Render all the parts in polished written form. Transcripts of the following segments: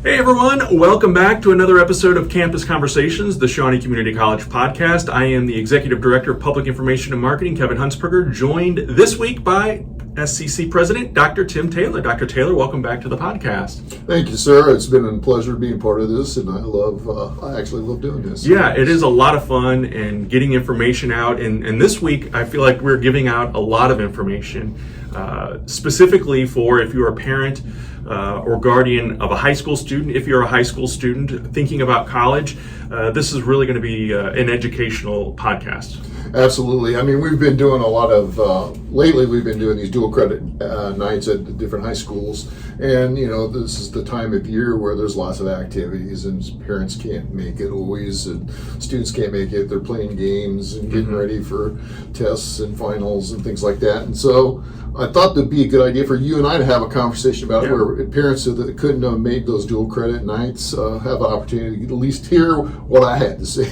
Hey everyone, welcome back to another episode of Campus Conversations, the Shawnee Community College podcast. I am the Executive Director of Public Information and Marketing, Kevin Huntsberger, joined this week by SCC President, Dr. Tim Taylor. Dr. Taylor, welcome back to the podcast. Thank you, sir. It's been a pleasure being part of this, and I actually love doing this. Yeah, it is a lot of fun and getting information out. And this week, I feel like we're giving out a lot of information, specifically for if you're a parent or guardian of a high school student. If you're a high school student thinking about college, this is really going to be an educational podcast. Absolutely. I mean, we've been doing a lot of, lately we've been doing these dual credit nights at the different high schools. And, you know, this is the time of year where there's lots of activities and parents can't make it always, and students can't make it. They're playing games and getting ready for tests and finals and things like that. And so I thought that'd be a good idea for you and I to have a conversation about it, where parents that couldn't have made those dual credit nights have an opportunity to at least hear what I had to say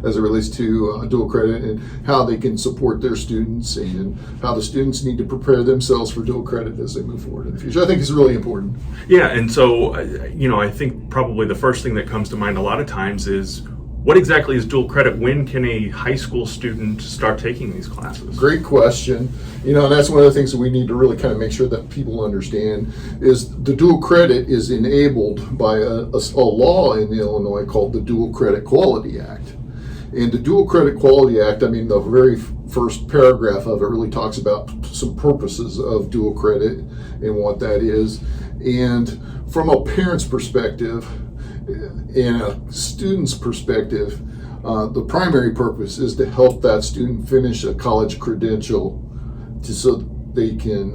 as it relates to dual credit and how they can support their students and how the students need to prepare themselves for dual credit as they move forward in the future. I think it's really important. Yeah, and so, I think probably the first thing that comes to mind a lot of times is, what exactly is dual credit? When can a high school student start taking these classes? Great question. And that's one of the things that we need to really kind of make sure that people understand is the dual credit is enabled by a law in Illinois called the Dual Credit Quality Act. And the Dual Credit Quality Act, I mean, the very first paragraph of it really talks about some purposes of dual credit and what that is. And from a parent's perspective, in a student's perspective, the primary purpose is to help that student finish a college credential so they can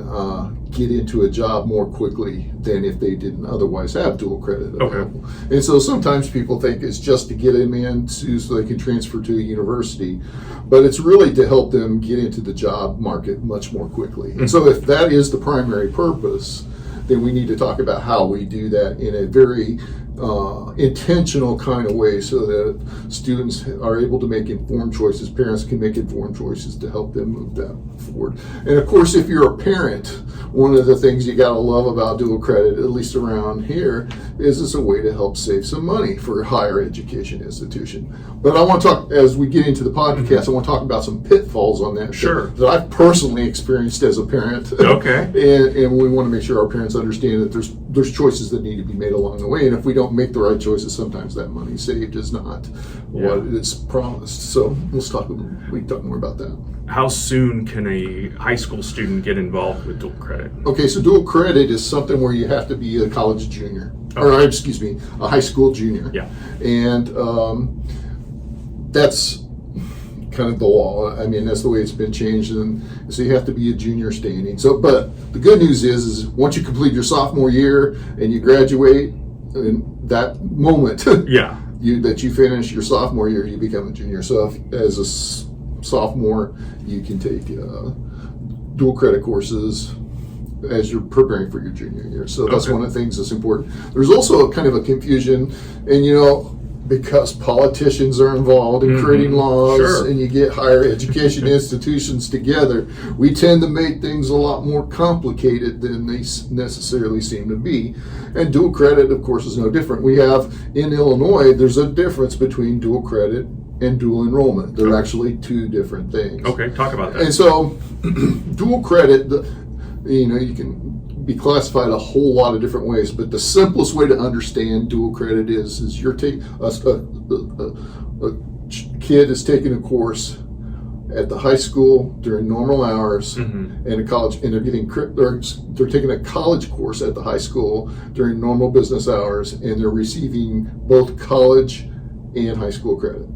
get into a job more quickly than if they didn't otherwise have dual credit available. Okay. And so sometimes people think it's just to get them in so they can transfer to a university, but it's really to help them get into the job market much more quickly. And so if that is the primary purpose, then we need to talk about how we do that in a very intentional kind of way so that students are able to make informed choices, parents can make informed choices to help them move that forward. And of course, if you're a parent, one of the things you gotta love about dual credit, at least around here, is it's a way to help save some money for a higher education institution. But I want to talk, as we get into the podcast, I want to talk about some pitfalls on that that I've personally experienced as a parent. Okay. and we want to make sure our parents understand that there's choices that need to be made along the way, and if we don't make the right choices, sometimes that money saved is not what is promised. So we can talk more about that. How soon can a high school student get involved with dual credit? Okay, so dual credit is something where you have to be a college junior, or excuse me, a high school junior. Yeah. And that's kind of the law. I mean, that's the way it's been changed, and so you have to be a junior standing. So, but the good news is once you complete your sophomore year and you graduate, in that moment that you finish your sophomore year, you become a junior. So as a sophomore, you can take dual credit courses as you're preparing for your junior year. So that's one of the things that's important. There's also a kind of a confusion, and because politicians are involved in creating laws and you get higher education institutions together, we tend to make things a lot more complicated than they necessarily seem to be. And dual credit, of course, is no different. We have, in Illinois, there's a difference between dual credit and dual enrollment. They're actually two different things. Okay, talk about that. And so, dual credit, you can be classified a whole lot of different ways, but the simplest way to understand dual credit is you're taking a kid is taking a course at the high school during normal hours, and a college, and they're taking a college course at the high school during normal business hours, and they're receiving both college and high school credit.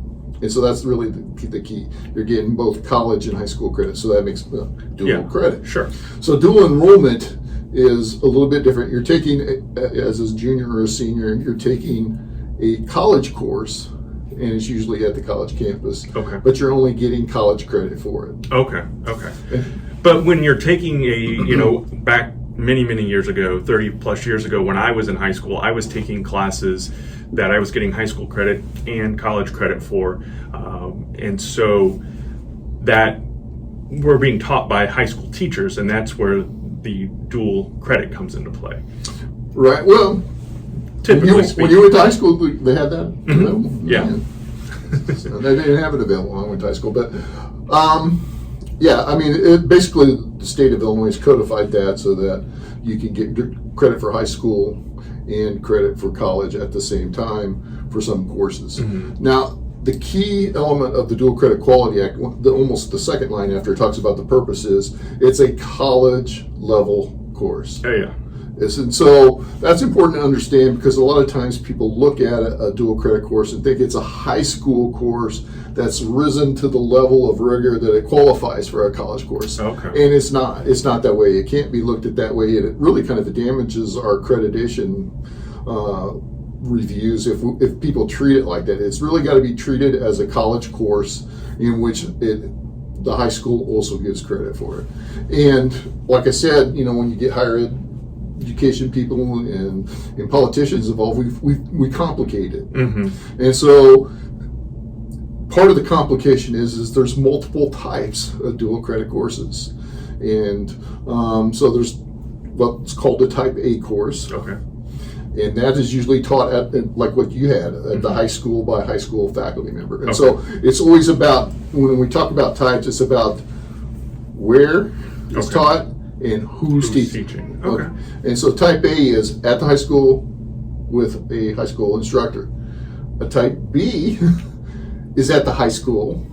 And so that's really the key. You're getting both college and high school credit, so that makes dual credit. Sure. So dual enrollment is a little bit different. You're taking, as a junior or a senior, you're taking a college course, and it's usually at the college campus. Okay. But you're only getting college credit for it. Okay. But when you're taking back many years ago, 30 plus years ago, when I was in high school, I was taking classes that I was getting high school credit and college credit for. And so that we're being taught by high school teachers, and that's where the dual credit comes into play. Right. Well, Typically speaking. When you went to high school, they had that available? Yeah. So they didn't have it available when I went to high school. But, yeah, I mean, basically the state of Illinois has codified that so that you can get credit for high school and credit for college at the same time for some courses. Now, the key element of the Dual Credit Quality Act, almost the second line after it talks about the purpose, is it's a college level course. Oh, yeah. And so that's important to understand because a lot of times people look at a dual credit course and think it's a high school course that's risen to the level of rigor that it qualifies for a college course. Okay. And it's not. It's not that way. It can't be looked at that way. And it really kind of damages our accreditation reviews if people treat it like that. It's really got to be treated as a college course in which the high school also gives credit for it. And like I said, when you get higher education people and politicians involved, we complicate it. And so part of the complication is there's multiple types of dual credit courses. And so there's what's called a type A course. Okay. And that is usually taught at, like what you had, at the high school by a high school faculty member. And so it's always about, when we talk about types, it's about where it's taught and who's teaching. Okay. And so type A is at the high school with a high school instructor. A type B is at the high school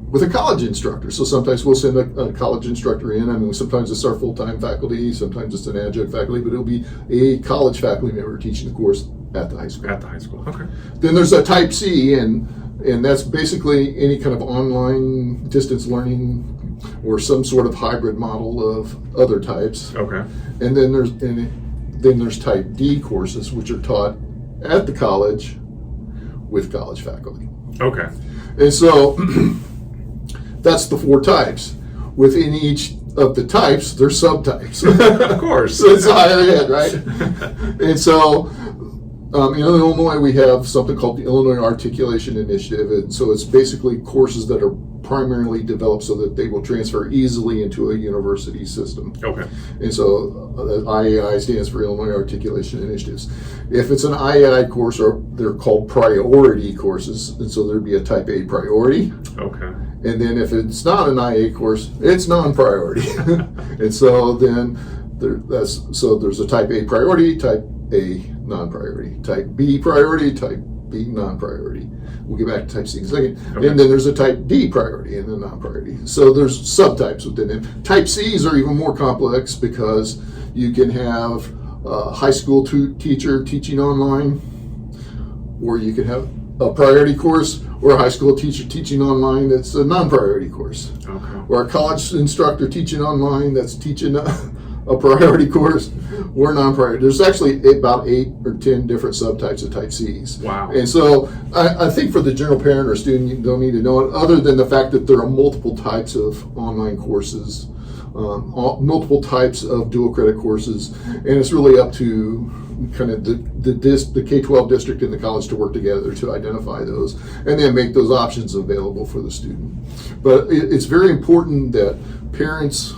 with a college instructor. So sometimes we'll send a college instructor in. I mean, sometimes it's our full-time faculty, sometimes it's an adjunct faculty, but it'll be a college faculty member teaching the course at the high school. At the high school, okay. Then there's a type C, and that's basically any kind of online distance learning or some sort of hybrid model of other types. Okay. And then there's type D courses, which are taught at the college with college faculty. Okay. And so that's the four types. Within each of the types, there's subtypes. Of course. So it's higher ed, right? And so in Illinois, we have something called the Illinois Articulation Initiative. And so it's basically courses that are primarily developed so that they will transfer easily into a university system. Okay. And so IAI stands for Illinois Articulation Initiatives. If it's an IAI course, or they're called priority courses, and so there'd be a type A priority. Okay. And then if it's not an IA course, it's non-priority. And so then there's a type A priority, type A non-priority, type B priority, type B non-priority. We'll get back to type C in a second. Okay. And then there's a type D priority and a non-priority. So there's subtypes within them. Type Cs are even more complex because you can have a high school teacher teaching online, or you can have a priority course or a high school teacher teaching online that's a non-priority course. Okay. Or a college instructor teaching online that's teaching a priority course or non-priority. There's actually about 8 or 10 different subtypes of type Cs. Wow. And so I think for the general parent or student, you don't need to know it, other than the fact that there are multiple types of online courses, multiple types of dual credit courses, and it's really up to kind of the K-12 district and the college to work together to identify those and then make those options available for the student. But it's very important that parents,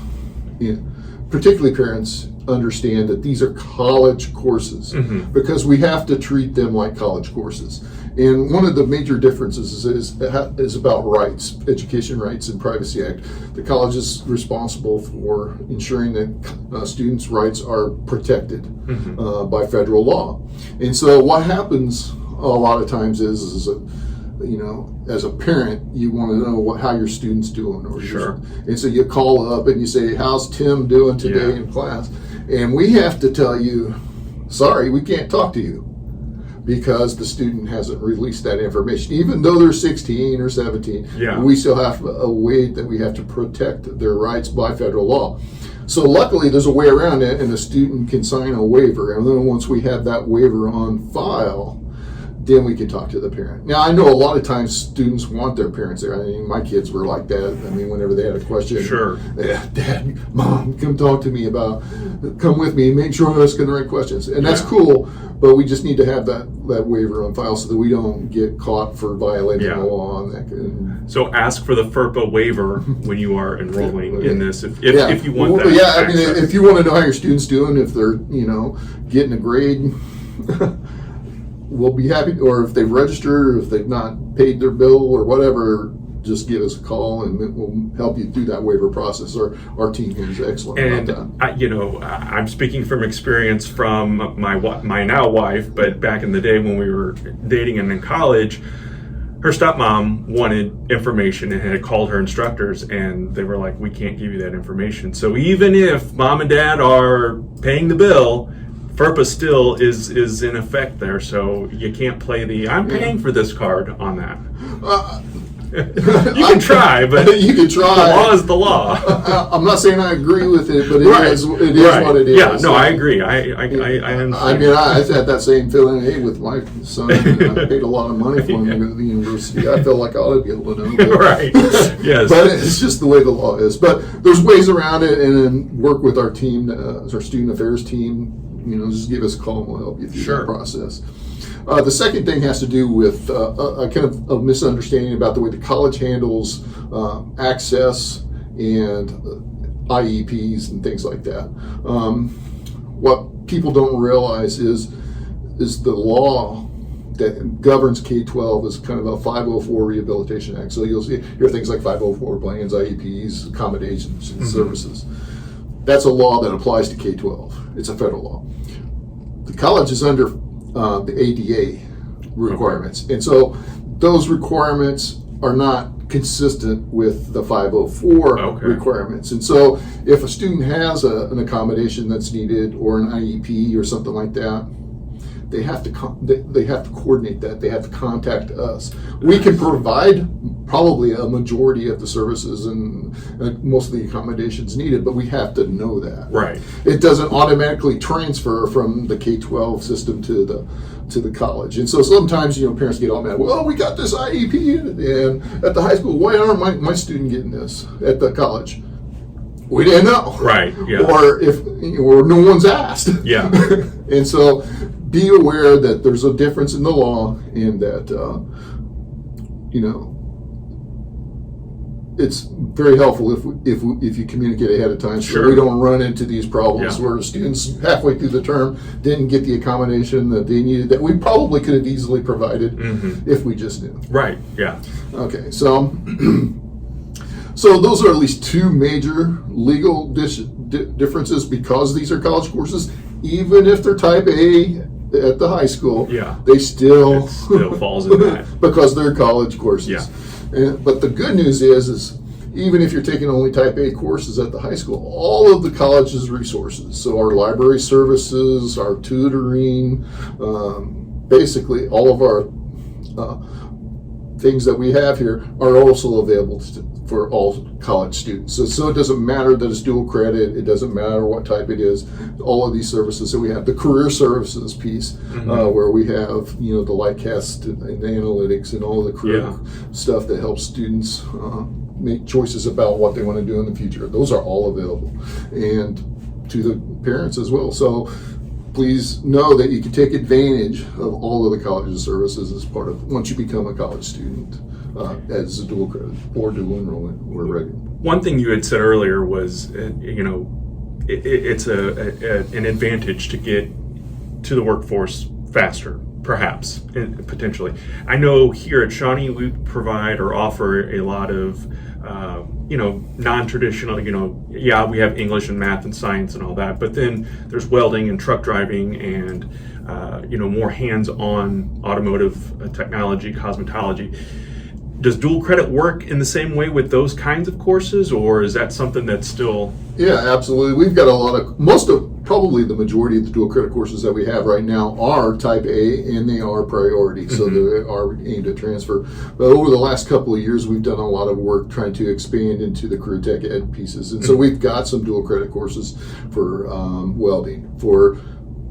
particularly parents, understand that these are college courses because we have to treat them like college courses. And one of the major differences is about rights, education rights and Privacy Act. The college is responsible for ensuring that students' rights are protected by federal law. And so what happens a lot of times is as a parent, you want to know how your student's doing. And so you call up and you say, how's Tim doing today in class? And we have to tell you, sorry, we can't talk to you because the student hasn't released that information. Even though they're 16 or 17, we still have a way that we have to protect their rights by federal law. So luckily there's a way around it, and the student can sign a waiver. And then once we have that waiver on file, then we can talk to the parent. Now, I know a lot of times students want their parents there. I mean, my kids were like that. I mean, whenever they had a question, Dad, Mom, come talk to me come with me and make sure I'm asking the right questions. And that's cool, but we just need to have that waiver on file so that we don't get caught for violating the law. So ask for the FERPA waiver when you are enrolling in this, if you want that. I mean, if you want to know how your student's doing, if they're, getting a grade we'll be happy, or if they've registered, or if they've not paid their bill or whatever, just give us a call and we'll help you through that waiver process. Our team here is excellent And about that. I'm speaking from experience from my now wife, but back in the day when we were dating and in college, her stepmom wanted information and had called her instructors, and they were like, "We can't give you that information." So even if mom and dad are paying the bill, FERPA still is in effect there. So you can't play the "I'm paying for this" card on that. You can try, but you can try. The law is the law. I'm not saying I agree with it, but it is what it is. Yeah, no, I agree. I understand. I mean, I had that same feeling. Hey, with my son, I paid a lot of money for him to go to the university. I feel like I ought to be able to know. But, right. Yes. But it's just the way the law is. But there's ways around it, and then work with our team, our student affairs team. Just give us a call and we'll help you through that process. The second thing has to do with a kind of a misunderstanding about the way the college handles access and IEPs and things like that. What people don't realize is the law that governs K-12 is kind of a 504 Rehabilitation Act. So you'll hear things like 504 plans, IEPs, accommodations, and services. That's a law that applies to K-12. It's a federal law. The college is under the ADA requirements. And so those requirements are not consistent with the 504 requirements. And so if a student has an accommodation that's needed or an IEP or something like that, they have to coordinate that. They have to contact us. We can provide probably a majority of the services and most of the accommodations needed, but we have to know that. Right. It doesn't automatically transfer from the K-12 system to the college. And so sometimes, parents get all mad. Well, we got this IEP and at the high school. Why aren't my student getting this at the college? We didn't know. Right. Yeah. Or no one's asked. Yeah. And so be aware that there's a difference in the law and that, it's very helpful if you communicate ahead of time so we don't run into these problems where students halfway through the term didn't get the accommodation that they needed that we probably could have easily provided if we just knew. Right, yeah. Okay, so those are at least two major legal differences because these are college courses. Even if they're type A at the high school, they still falls in that. Because they're college courses. Yeah. But the good news is even if you're taking only type A courses at the high school, all of the college's resources, so our library services, our tutoring, basically all of our things that we have here are also available for all college students. So it doesn't matter that it's dual credit, it doesn't matter what type it is, all of these services. So we have the career services piece where we have, the Lightcast and the analytics and all the career stuff that helps students make choices about what they want to do in the future. Those are all available. And to the parents as well. So please know that you can take advantage of all of the college's services as part of once you become a college student as a dual credit or dual enrollment or regular. One thing you had said earlier was, it's an advantage to get to the workforce faster, perhaps, potentially. I know here at Shawnee we provide or offer a lot of non-traditional, we have English and math and science and all that, but then there's welding and truck driving and, more hands-on automotive technology, cosmetology. Does dual credit work in the same way with those kinds of courses, or is that something that's still? Yeah, absolutely. We've got probably the majority of the dual credit courses that we have right now are type A and they are priority, so they are aimed at transfer. But over the last couple of years, we've done a lot of work trying to expand into the career tech ed pieces. And so we've got some dual credit courses for welding, for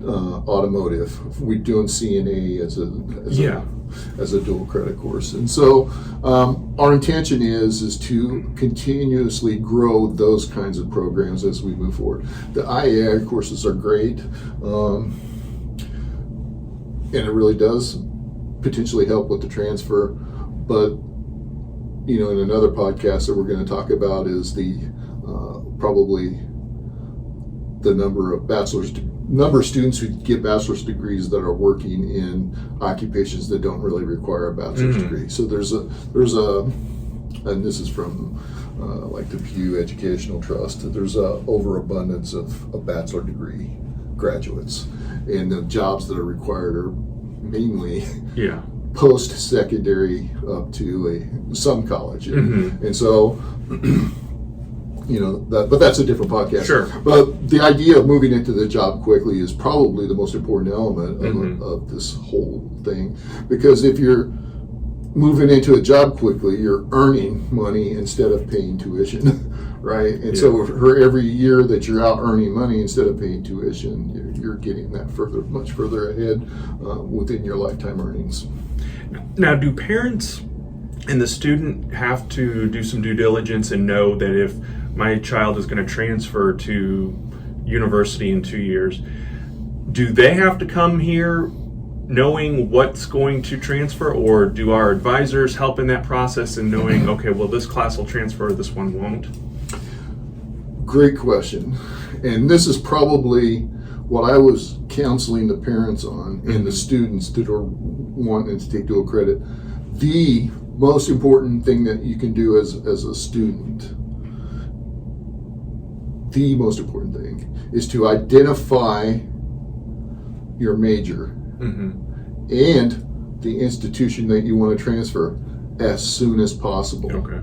automotive. We're doing CNA as a dual credit course. And so our intention is to continuously grow those kinds of programs as we move forward. The IAI courses are great, and it really does potentially help with the transfer. But, in another podcast that we're going to talk about is the probably the number of bachelor's number of students who get bachelor's degrees that are working in occupations that don't really require a bachelor's degree. So there's a, and this is from like the Pew Educational Trust, there's a overabundance of bachelor degree graduates, and the jobs that are required are mainly post-secondary up to some college. And so, but that's a different podcast. Sure. But the idea of moving into the job quickly is probably the most important element of this whole thing, because if you're moving into a job quickly, you're earning money instead of paying tuition, right? And so for every year that you're out earning money instead of paying tuition, you're getting that much further ahead within your lifetime earnings. Now, do parents and the student have to do some due diligence and know that if my child is going to transfer to university in 2 years, do they have to come here knowing what's going to transfer, or do our advisors help in that process and knowing, okay, well, this class will transfer, this one won't? Great question. And this is probably what I was counseling the parents on and the students that are wanting to take dual credit. The most important thing that you can do as a student, the most important thing, is to identify your major and the institution that you want to transfer as soon as possible. Okay.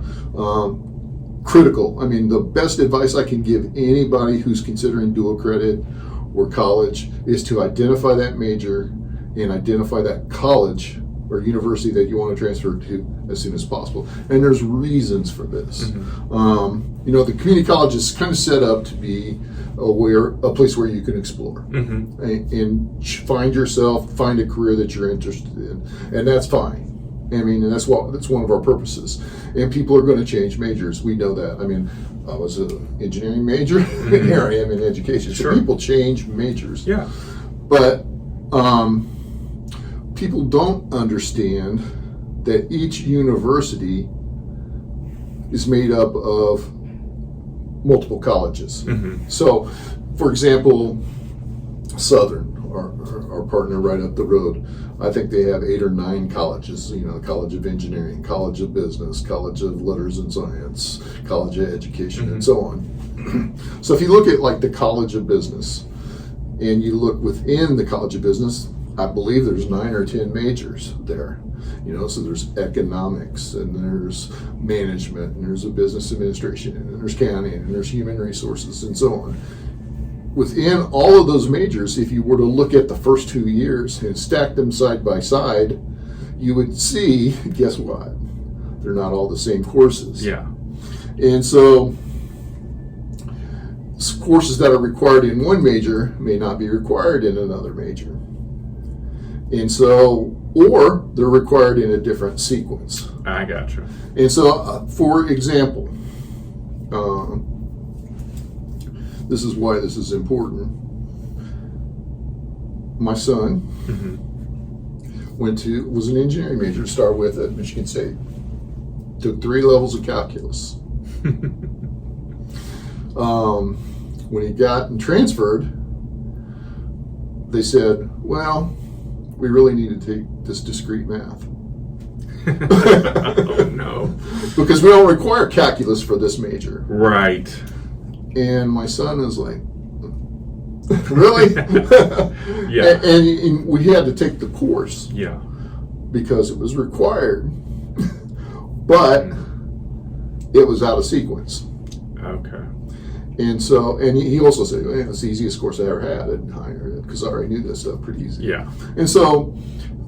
Critical. I mean, the best advice I can give anybody who's considering dual credit or college is to identify that major and identify that college or university that you want to transfer to as soon as possible. And there's reasons for this. The community college is kind of set up to be a place where you can explore and find yourself, find a career that you're interested in, and that's fine. I mean, and that's one of our purposes. And people are going to change majors. We know that. I mean, I was an engineering major, and here I am in education. So people change majors. Yeah. But people don't understand that each university is made up of multiple colleges. So, for example, Southern, our partner right up the road, I think they have 8 or 9 colleges, College of Engineering, College of Business, College of Letters and Science, College of Education, and so on. So if you look at like the College of Business, and you look within the College of Business, I believe there's 9 or 10 majors there. So there's economics, and there's management, and there's a business administration, and there's accounting, and there's human resources, and so on. Within all of those majors, if you were to look at the first 2 years and stack them side by side, you would see, guess what? They're not all the same courses. Yeah. And so courses that are required in one major may not be required in another major. And so, or they're required in a different sequence. I gotcha. And so, for example, this is why this is important. My son was an engineering major to start with at Michigan State. Took 3 levels of calculus. When he got and transferred, they said, well, we really need to take this discrete math. Oh, no. Because we don't require calculus for this major. Right. And my son is like, really? Yeah. And we had to take the course. Yeah. Because it was required. But it was out of sequence. Okay. And so, and he also said, man, it's the easiest course I ever had at higher, because I already knew this stuff pretty easy. Yeah. And so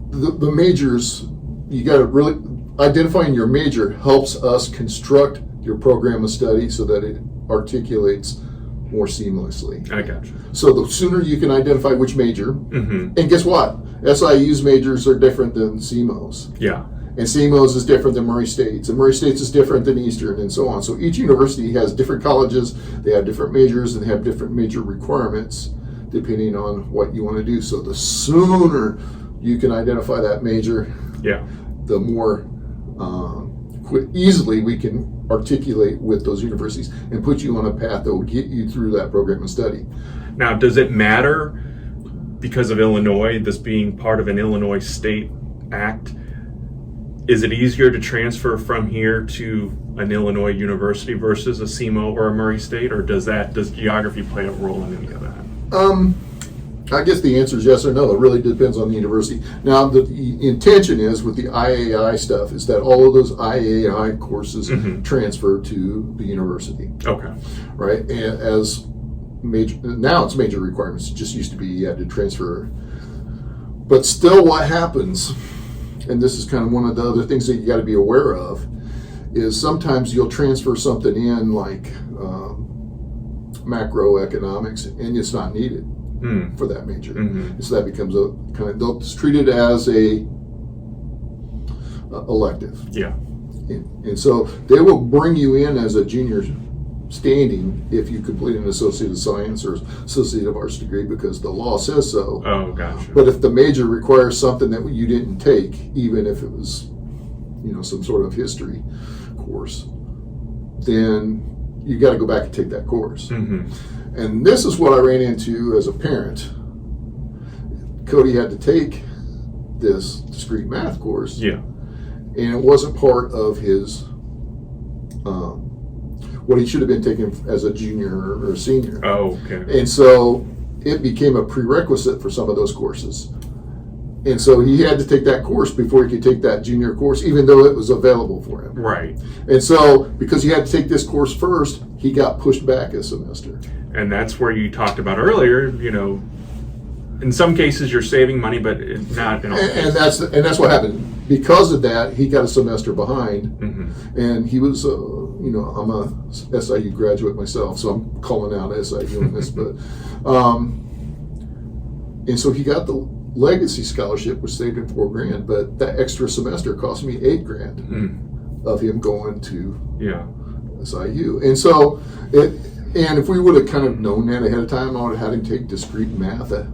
the majors, you got to really, identifying your major helps us construct your program of study so that it articulates more seamlessly. I gotcha. So the sooner you can identify which major, and guess what? SIU's majors are different than CMO's. Yeah. And CMO's is different than Murray State's, and Murray State's is different than Eastern, and so on. So each university has different colleges, they have different majors, and they have different major requirements depending on what you want to do. So the sooner you can identify that major, the more easily we can articulate with those universities and put you on a path that will get you through that program of study. Now, does it matter because of Illinois, this being part of an Illinois state act, is it easier to transfer from here to an Illinois university versus a SEMO or a Murray State, or does geography play a role in any of that? I guess the answer is yes or no. It really depends on the university. Now, the intention is with the IAI stuff is that all of those IAI courses transfer to the university. Okay. Right? And as now it's major requirements. It just used to be you had to transfer. But still what happens, and this is kind of one of the other things that you got to be aware of, is sometimes you'll transfer something in like macroeconomics and it's not needed for that major. So that becomes a kind of, they'll treat it as a elective. Yeah. And so they will bring you in as a junior standing if you complete an associate of science or associate of arts degree because the law says so. Oh, gotcha. But if the major requires something that you didn't take, even if it was, some sort of history course, then you got to go back and take that course. And this is what I ran into as a parent. Cody had to take this discrete math course. Yeah. And it wasn't part of his what he should have been taking as a junior or a senior. Oh, okay. And so it became a prerequisite for some of those courses. And so he had to take that course before he could take that junior course, even though it was available for him. Right. And so because he had to take this course first, he got pushed back a semester. And that's where you talked about earlier, in some cases you're saving money, but not in all cases. And that's what happened. Because of that, he got a semester behind. And he was, I'm a SIU graduate myself, so I'm calling out SIU in this, but, and so he got the legacy scholarship, which saved him $4,000, but that extra semester cost me $8,000 of him going to SIU. And so and if we would have kind of known that ahead of time, I would have had him take discrete math at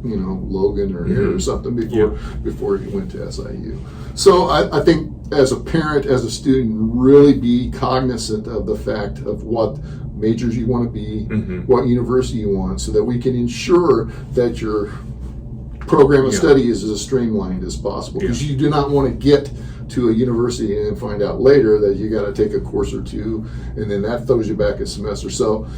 Logan or here or something before he went to SIU. So I think as a parent, as a student, really be cognizant of the fact of what majors you want to be, what university you want, so that we can ensure that your program of study is as streamlined as possible. Because you do not want to get to a university and find out later that you got to take a course or two, and then that throws you back a semester. So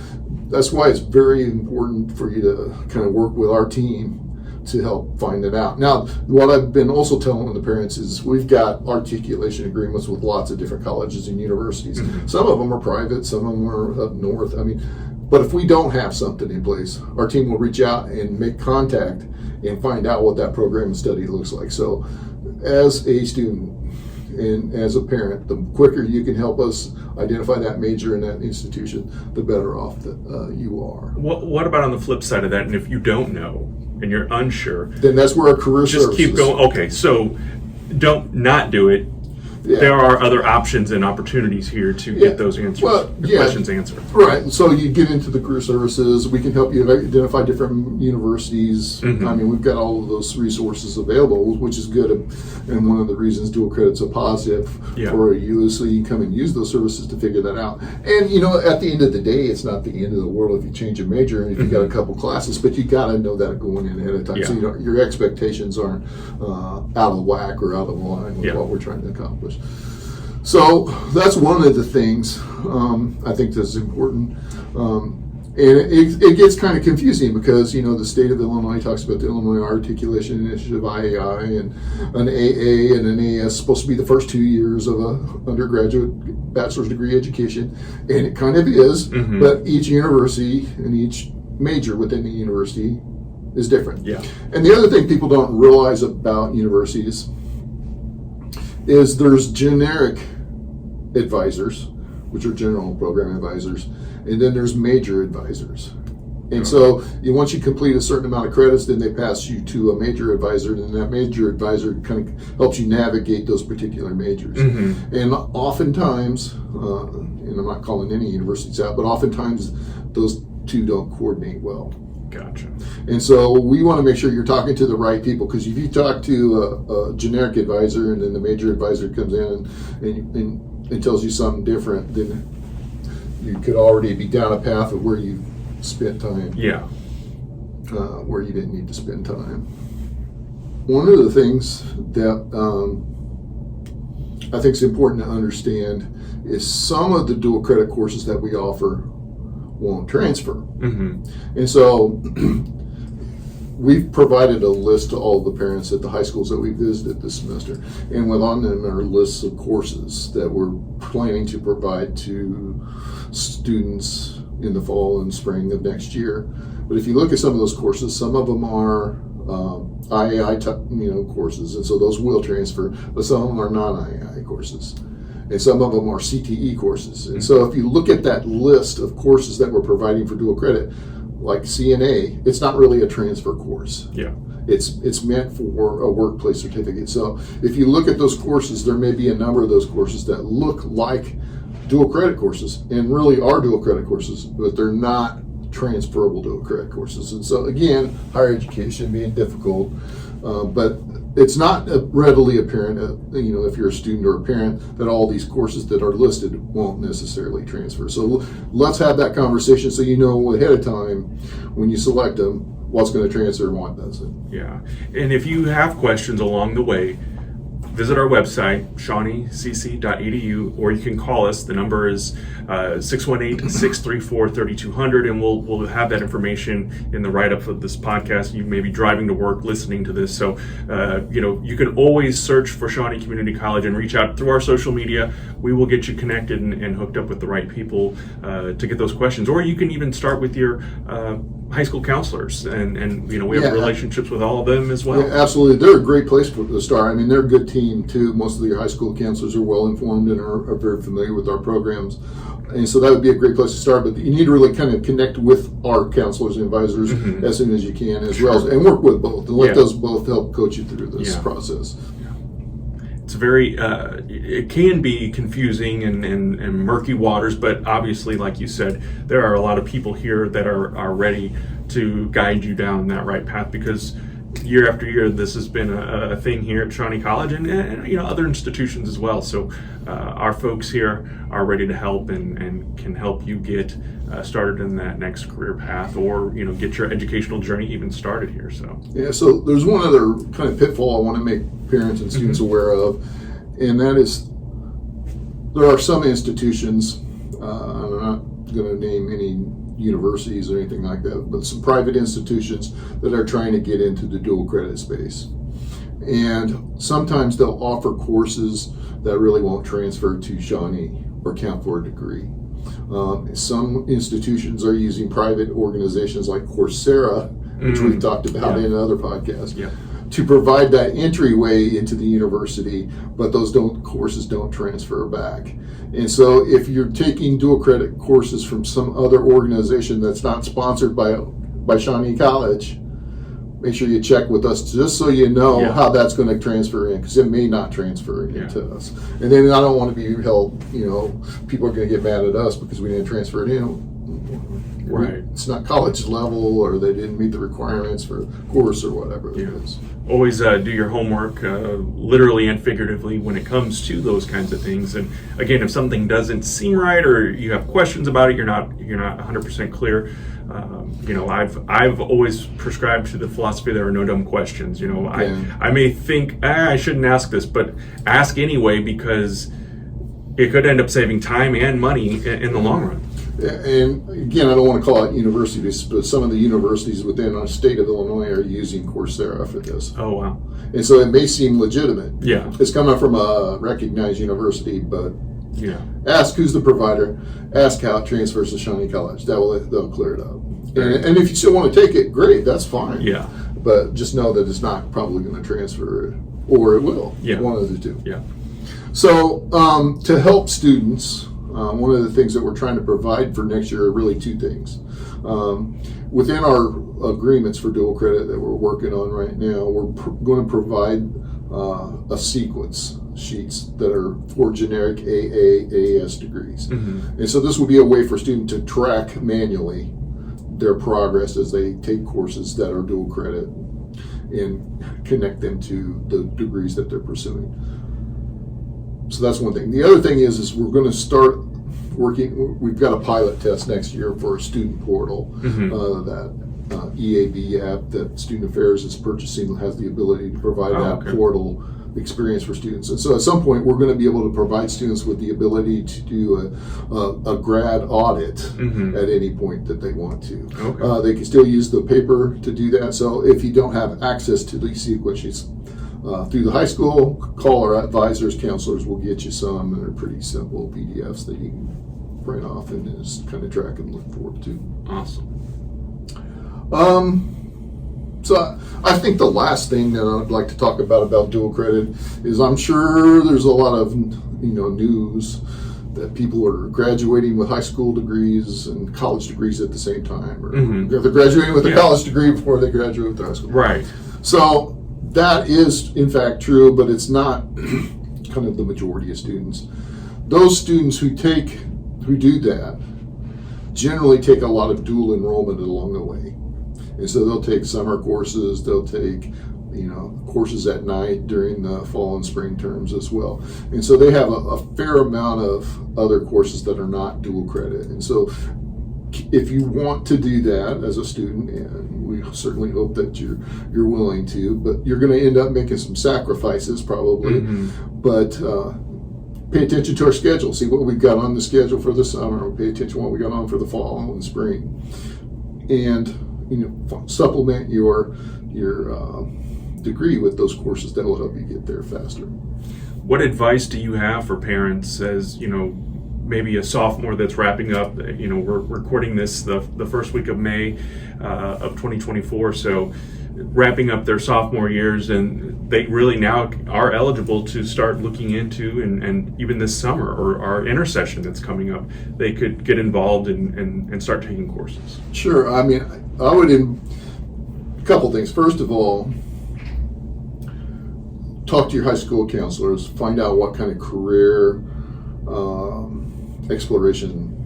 that's why it's very important for you to kind of work with our team to help find it out. Now, what I've been also telling the parents is we've got articulation agreements with lots of different colleges and universities. Some of them are private, some of them are up north. But if we don't have something in place, our team will reach out and make contact and find out what that program of study looks like. So as a student and as a parent, the quicker you can help us identify that major in that institution, the better off that you are. What about on the flip side of that? And if you don't know and you're unsure, then that's where our career just keep going. Okay, so don't not do it. There are other options and opportunities here to get those answers, questions answered. Right. So you get into the career services. We can help you identify different universities. We've got all of those resources available, which is good. And one of the reasons dual credit's a positive for you is so you can come and use those services to figure that out. And, at the end of the day, it's not the end of the world if you change a major and if you got a couple classes, but you got to know that going in ahead of time. So your expectations aren't out of whack or out of line with what we're trying to accomplish. So that's one of the things I think that's important. And it gets kind of confusing because, the state of Illinois talks about the Illinois Articulation Initiative, IAI, and an AA and an AS supposed to be the first 2 years of a undergraduate bachelor's degree education. And it kind of is, but each university and each major within the university is different. And the other thing people don't realize about universities is there's generic advisors, which are general program advisors, and then there's major advisors. And so once you complete a certain amount of credits, then they pass you to a major advisor, and that major advisor kind of helps you navigate those particular majors. And oftentimes, and I'm not calling any universities out, but oftentimes those two don't coordinate well. Gotcha. And so we want to make sure you're talking to the right people, because if you talk to a generic advisor and then the major advisor comes in and tells you something different, then you could already be down a path of where you spent time. where you didn't need to spend time. One of the things that I think is important to understand is some of the dual credit courses that we offer won't transfer. Mm-hmm. And so we've provided a list to all the parents at the high schools that we visited this semester, and with on them are lists of courses that we're planning to provide to students in the fall and spring of next year. But if you look at some of those courses, some of them are IAI courses, and so those will transfer, but some of them are non-IAI courses. And some of them are CTE courses. And so if you look at that list of courses that we're providing for dual credit, like CNA, it's not really a transfer course. Yeah. It's meant for a workplace certificate. So if you look at those courses, there may be a number of those courses that look like dual credit courses and really are dual credit courses, but they're not transferable dual credit courses. And so again, higher education being difficult, but it's not readily apparent, if you're a student or a parent, that all these courses that are listed won't necessarily transfer. So let's have that conversation so you know ahead of time when you select them what's going to transfer and what doesn't. Yeah. And if you have questions along the way, visit our website, shawneecc.edu, or you can call us. The number is 618-634-3200, and we'll have that information in the write-up of this podcast. You may be driving to work listening to this, so you can always search for Shawnee Community College and reach out through our social media. We will get you connected and hooked up with the right people to get those questions. Or you can even start with your high school counselors, and we have relationships with all of them as well. Yeah, absolutely. They're a great place to start. I mean, they're a good team too. Most of the high school counselors are well informed and are very familiar with our programs, and so that would be a great place to start. But you need to really kind of connect with our counselors and advisors as soon as you can, as well as, and work with both and let those both help coach you through this process. It's very, it can be confusing and murky waters, but obviously, like you said, there are a lot of people here that are ready to guide you down that right path, because year after year, this has been a thing here at Shawnee College and other institutions as well. So our folks here are ready to help and can help you get started in that next career path, or get your educational journey even started here. So so there's one other kind of pitfall I want to make parents and students aware of, and that is there are some institutions, I'm not going to name any universities or anything like that, but some private institutions that are trying to get into the dual credit space. And sometimes they'll offer courses that really won't transfer to Shawnee or count for a degree. Some institutions are using private organizations like Coursera, which we've talked about in another podcast, to provide that entryway into the university, but those courses don't transfer back. And so if you're taking dual credit courses from some other organization that's not sponsored by Shawnee College, make sure you check with us just so you know how that's going to transfer in, because it may not transfer into us. And then I don't want to be held, people are going to get mad at us because we didn't transfer it in. Right. It's not college level, or they didn't meet the requirements for the course or whatever it is. Always do your homework, literally and figuratively, when it comes to those kinds of things. And again, if something doesn't seem right or you have questions about it, you're not 100% clear. I've always prescribed to the philosophy there are no dumb questions. I may think I shouldn't ask this, but ask anyway, because it could end up saving time and money in the long run. And again, I don't want to call it universities, but some of the universities within our state of Illinois are using Coursera for this. Oh, wow. And so it may seem legitimate. Yeah. It's coming from a recognized university, but ask who's the provider, ask how it transfers to Shawnee College. They'll clear it up. And if you still want to take it, great, that's fine. Yeah. But just know that it's not probably going to transfer, or it will. Yeah. One of the two. Yeah. So to help students, one of the things that we're trying to provide for next year are really two things. Within our agreements for dual credit that we're working on right now, we're going to provide a sequence sheets that are for generic AS degrees. Mm-hmm. And so this will be a way for students to track manually their progress as they take courses that are dual credit and connect them to the degrees that they're pursuing. So that's one thing. The other thing is we're going to start working. We've got a pilot test next year for a student portal that EAB app that Student Affairs is purchasing has the ability to provide that portal experience for students. And so at some point, we're going to be able to provide students with the ability to do a grad audit at any point that they want to. They can still use the paper to do that. So if you don't have access to these sequences through the high school, call our advisors, counselors will get you some, and they're pretty simple PDFs that you can print off and just kind of track and look forward to. Awesome. So I think the last thing that I'd like to talk about dual credit is I'm sure there's a lot of news that people are graduating with high school degrees and college degrees at the same time, or they're graduating with a college degree before they graduate with their high school. Right. So that is in fact true, but it's not kind of the majority of students. Those students who do that generally take a lot of dual enrollment along the way. And so they'll take summer courses, they'll take, courses at night during the fall and spring terms as well. And so they have a fair amount of other courses that are not dual credit. And so if you want to do that as a student, and we certainly hope that you're willing to, but you're going to end up making some sacrifices probably. But pay attention to our schedule. See what we've got on the schedule for the summer. Pay attention to what we got on for the fall and spring. And supplement your degree with those courses that will help you get there faster. What advice do you have for parents as, maybe a sophomore that's wrapping up? We're recording this the first week of May of 2024, so wrapping up their sophomore years, and they really now are eligible to start looking into, and even this summer, or our Intersession that's coming up, they could get involved and start taking courses. Sure. I mean, I would, a couple things. First of all, talk to your high school counselors, find out what kind of career exploration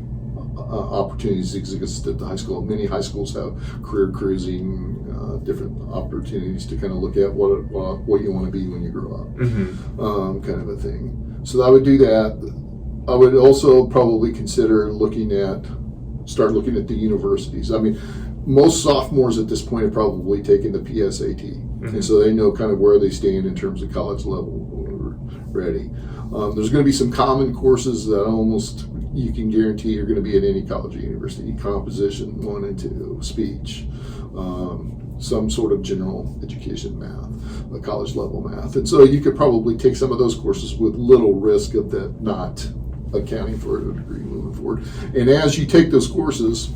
opportunities exist at the high school. Many high schools have career cruising, different opportunities to kind of look at what you want to be when you grow up, kind of a thing. So I would do that. I would also probably consider start looking at the universities. I mean, most sophomores at this point have probably taken the PSAT, and so they know kind of where they stand in terms of college level ready. There's going to be some common courses that almost you can guarantee you're going to be at any college or university: composition 1 and 2, speech, some sort of general education math, college level math. And so you could probably take some of those courses with little risk of that not accounting for a degree moving forward. And as you take those courses,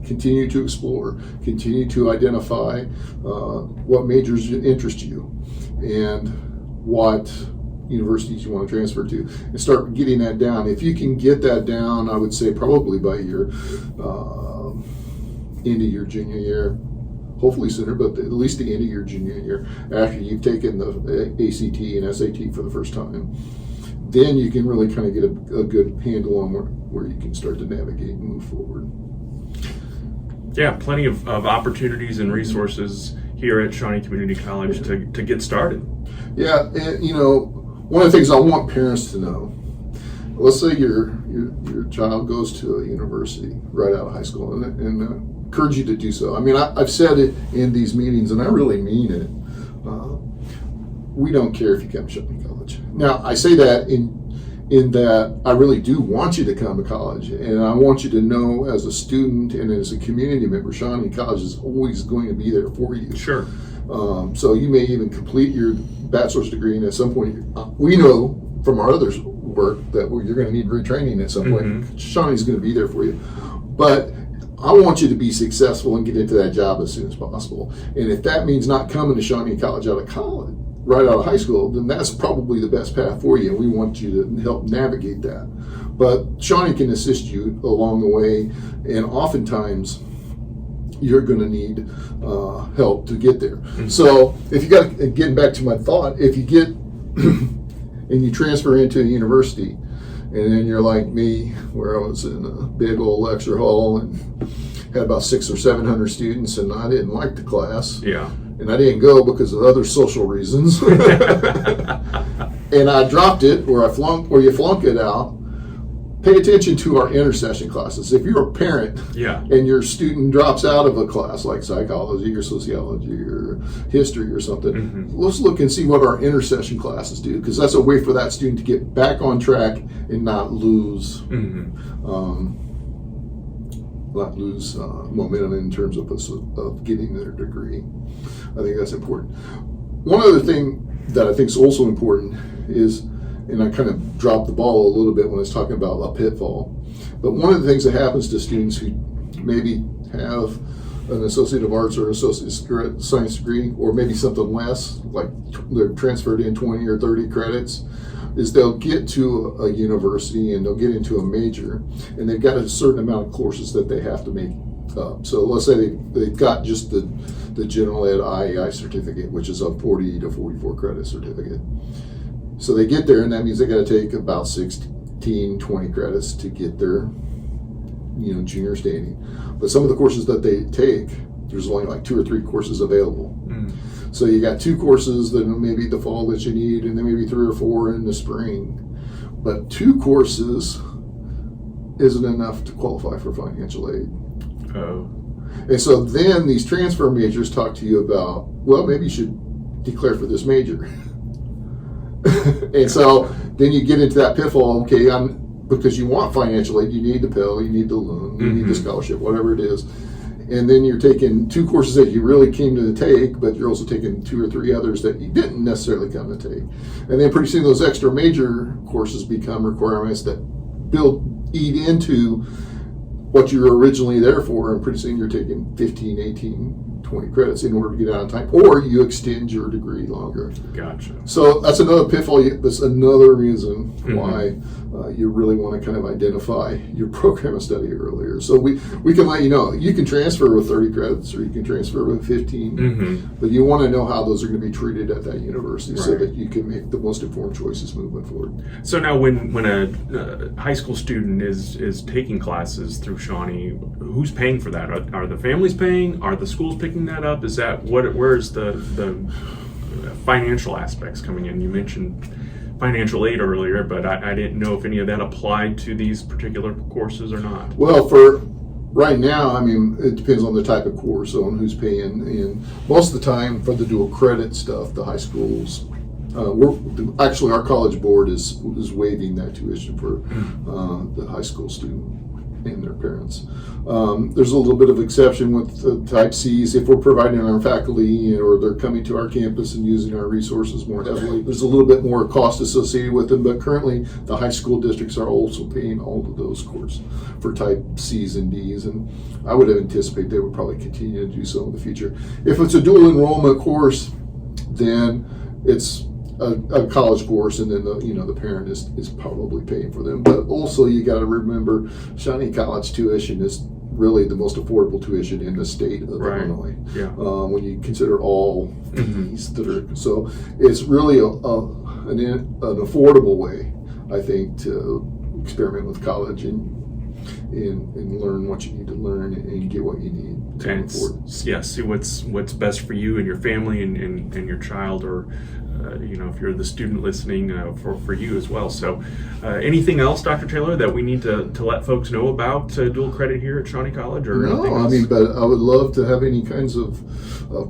continue to explore, continue to identify what majors interest you and what universities you want to transfer to, and start getting that down. If you can get that down, I would say probably by your end of your junior year, hopefully sooner, but at least the end of your junior year, after you've taken the ACT and SAT for the first time, then you can really kind of get a good handle on where you can start to navigate and move forward. Yeah, plenty of opportunities and resources here at Shawnee Community College to get started. Yeah, and one of the things I want parents to know, let's say your child goes to a university right out of high school, and encourage you to do so. I mean, I've said it in these meetings, and I really mean it. We don't care if you come to Shawnee College. Now, I say that in that I really do want you to come to college, and I want you to know as a student and as a community member, Shawnee College is always going to be there for you. Sure. So you may even complete your bachelor's degree, and at some point, we know from our other work that you're going to need retraining at some point. Shawnee's going to be there for you. But I want you to be successful and get into that job as soon as possible. And if that means not coming to Shawnee College right out of high school, then that's probably the best path for you. And we want you to help navigate that. But Shawnee can assist you along the way, and oftentimes you're going to need help to get there. So if you got, getting back to my thought, if you get and you transfer into a university, and then you're like me, where I was in a big old lecture hall and had about 600 or 700 students, and I didn't like the class. Yeah. And I didn't go because of other social reasons. And I dropped it, or you flunk it out. pay attention to our intercession classes. If you're a parent and your student drops out of a class like psychology or sociology or history or something, let's look and see what our intercession classes do, because that's a way for that student to get back on track and not lose momentum in terms of getting their degree. I think that's important. One other thing that I think is also important is, and I kind of dropped the ball a little bit when I was talking about a pitfall, but one of the things that happens to students who maybe have an Associate of Arts or Associate Science degree, or maybe something less, like they're transferred in 20 or 30 credits, is they'll get to a university and they'll get into a major, and they've got a certain amount of courses that they have to make up. So let's say they've got just the General Ed IAI certificate, which is a 40 to 44 credit certificate. So they get there, and that means they got to take about 16, 20 credits to get their junior standing. But some of the courses that they take, there's only like 2 or 3 courses available. So you got 2 courses that maybe the fall that you need, and then maybe 3 or 4 in the spring. But 2 courses isn't enough to qualify for financial aid. Oh. And so then these transfer majors talk to you about, well, maybe you should declare for this major. And so then you get into that pitfall, okay, because you want financial aid, you need the Pell, you need the loan, you need the scholarship, whatever it is. And then you're taking 2 courses that you really came to take, but you're also taking 2 or 3 others that you didn't necessarily come to take. And then pretty soon those extra major courses become requirements that eat into what you were originally there for, and pretty soon you're taking 15, 18, 20 credits in order to get out on time, or you extend your degree longer. Gotcha. So that's another pitfall. That's another reason why you really want to kind of identify your program of study earlier. So we can let you know, you can transfer with 30 credits or you can transfer with 15, but you want to know how those are going to be treated at that university so that you can make the most informed choices moving forward. So now when a high school student is taking classes through Shawnee, who's paying for that? Are the families paying? Are the schools picking that up? Is that where's the financial aspects coming in? You mentioned financial aid earlier, but I didn't know if any of that applied to these particular courses or not. Well, for right now, I mean, it depends on the type of course, on who's paying. And most of the time for the dual credit stuff, the high schools, actually our college board is waiving that tuition for the high school student and their parents. There's a little bit of exception with the type C's if we're providing our faculty or they're coming to our campus and using our resources more heavily. There's a little bit more cost associated with them, but currently the high school districts are also paying all of those courses for type C's and D's, and I would anticipate they would probably continue to do so in the future. If it's a dual enrollment course, then it's a college course, and then the parent is probably paying for them. But also you got to remember, Shawnee College tuition is really the most affordable tuition in the state of Illinois. Yeah. When you consider all fees that are, so it's really an affordable way, I think, to experiment with college and learn what you need to learn and get what you need to move forward. See what's best for you and your family and your child, or if you're the student listening, for you as well. So anything else, Dr. Taylor, that we need to let folks know about dual credit here at Shawnee College? Or no, I mean, but I would love to have any kinds of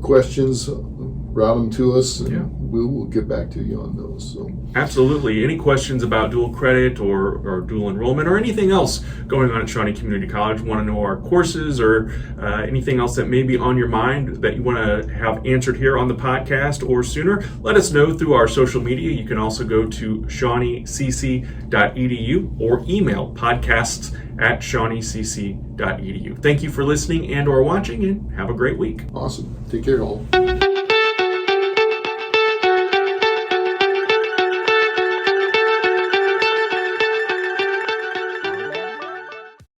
questions, route them to us, and we'll get back to you on those. So. Absolutely. Any questions about dual credit or dual enrollment or anything else going on at Shawnee Community College? Want to know our courses or anything else that may be on your mind that you want to have answered here on the podcast or sooner? Let us know through our social media. You can also go to shawneecc.edu or email podcasts@shawneecc.edu. Thank you for listening and or watching, and have a great week. Awesome. Take care, all.